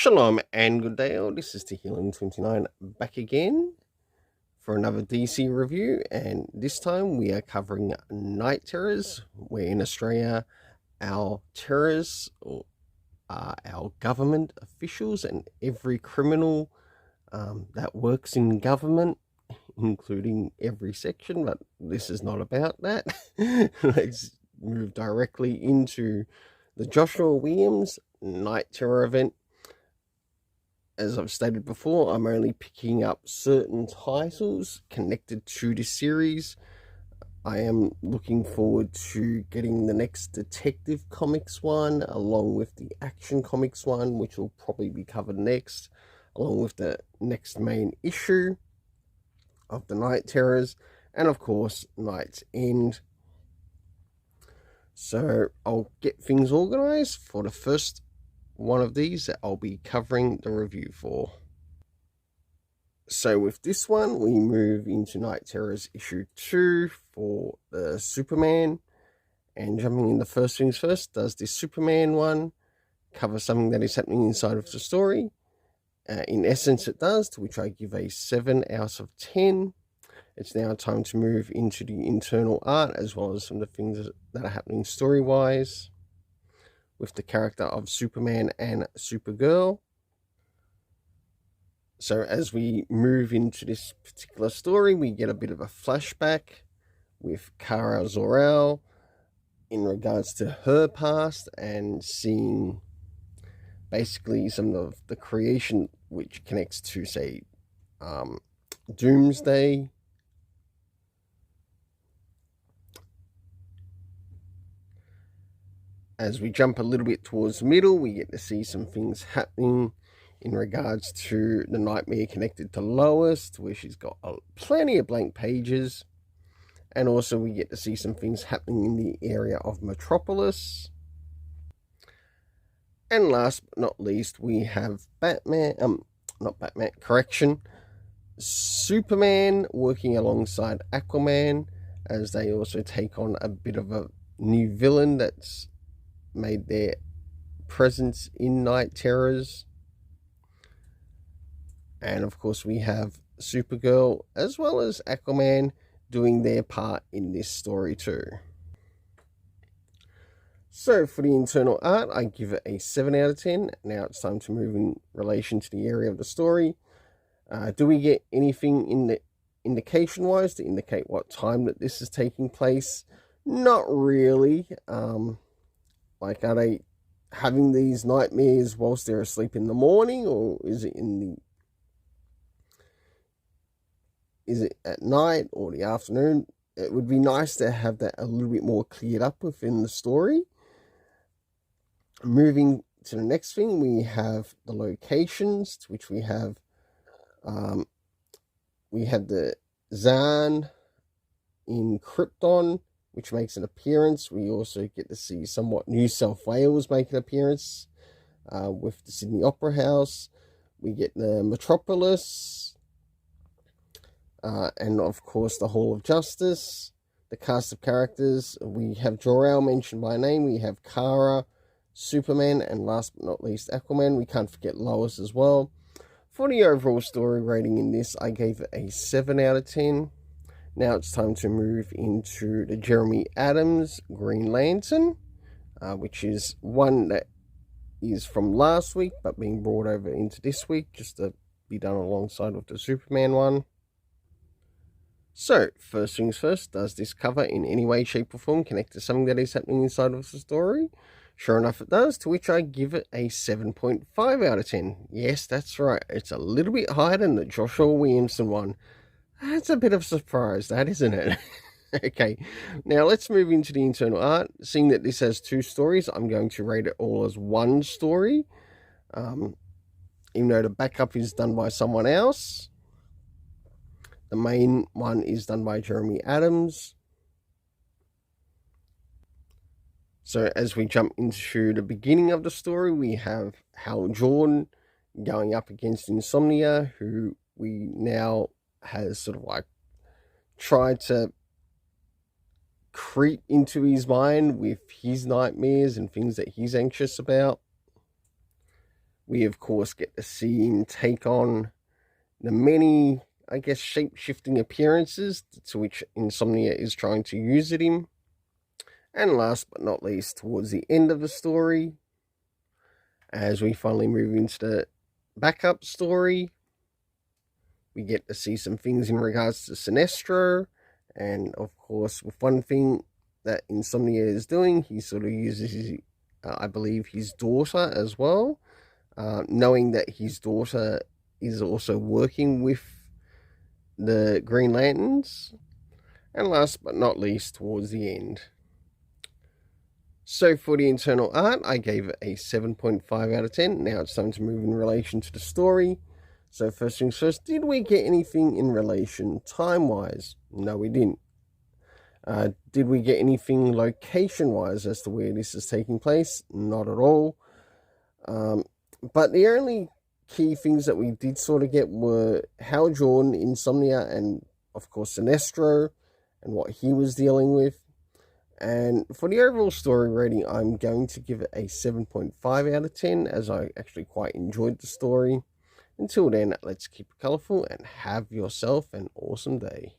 Shalom and good day all. This is Healing29 back again for another DC review, and this time we are covering night terrors, where in Australia our terrorists are our government officials and every criminal that works in government, including every section, but this is not about that. Let's move directly into the Joshua Williams Night Terror event. As I've stated before, I'm only picking up certain titles connected to this series. I am looking forward to getting the next Detective Comics one, along with the Action Comics one, which will probably be covered next, along with the next main issue of the Night Terrors, and of course, Night's End. So I'll get things organized for the first one of these that I'll be covering the review for. So with this one, we move into Night Terrors issue 2 for the Superman. And jumping in the first things first, does this Superman one cover something that is happening inside of the story? In essence, it does, to which I give a 7 out of 10. It's now time to move into the internal art, as well as some of the things that are happening story-wise with the character of Superman and Supergirl. So as we move into this particular story, we get a bit of a flashback with Kara Zor-El in regards to her past, and seeing basically some of the creation which connects to, say, Doomsday. As we jump a little bit towards the middle, we get to see some things happening in regards to the nightmare connected to Lois, where she's got plenty of blank pages. And also we get to see some things happening in the area of Metropolis. And last but not least, we have Superman working alongside Aquaman, as they also take on a bit of a new villain that's made their presence in Night Terrors. And of course we have Supergirl as well as Aquaman doing their part in this story too. So for the internal art, I give it a 7 out of 10. Now it's time to move in relation to the area of the story. Do we get anything in the indication wise to indicate what time that this is taking place? Not really. Like, are they having these nightmares whilst they're asleep in the morning, or is it at night or the afternoon? It would be nice to have that a little bit more cleared up within the story. Moving to the next thing, we have the locations, which we have the Zan in Krypton, which makes an appearance. We also get to see somewhat New South Wales make an appearance with the Sydney Opera House. We get the Metropolis, and of course the Hall of Justice. The cast of characters, we have Jor-El mentioned by name, we have Kara, Superman, and last but not least Aquaman. We can't forget Lois as well. For the overall story rating in this, I gave it a 7 out of 10. Now it's time to move into the Jeremy Adams Green Lantern, which is one that is from last week, but being brought over into this week, just to be done alongside with the Superman one. So, first things first, does this cover in any way, shape, or form connect to something that is happening inside of the story? Sure enough, it does, to which I give it a 7.5 out of 10. Yes, that's right, it's a little bit higher than the Joshua Williamson one. That's a bit of a surprise, that, isn't it? Okay, now let's move into the internal art. Seeing that this has 2 stories, I'm going to rate it all as 1 story. Even though the backup is done by someone else. The main one is done by Jeremy Adams. So as we jump into the beginning of the story, we have Hal Jordan going up against Insomnia, who we now has sort of like tried to creep into his mind with his nightmares and things that he's anxious about. We, of course, get to see him take on the many, I guess, shape-shifting appearances to which Insomnia is trying to use at him. And last but not least, towards the end of the story, as we finally move into the backup story, we get to see some things in regards to Sinestro. And of course, with one thing that Insomnia is doing, he sort of uses his, I believe, his daughter as well, knowing that his daughter is also working with the Green Lanterns. And last but not least, towards the end. So for the internal art, I gave it a 7.5 out of 10. Now it's time to move in relation to the story. So first things first, did we get anything in relation time-wise? No, we didn't. Did we get anything location-wise as to where this is taking place? Not at all. But the only key things that we did sort of get were Hal Jordan, Insomnia, and of course Sinestro, and what he was dealing with. And for the overall story rating, I'm going to give it a 7.5 out of 10, as I actually quite enjoyed the story. Until then, let's keep it colourful and have yourself an awesome day.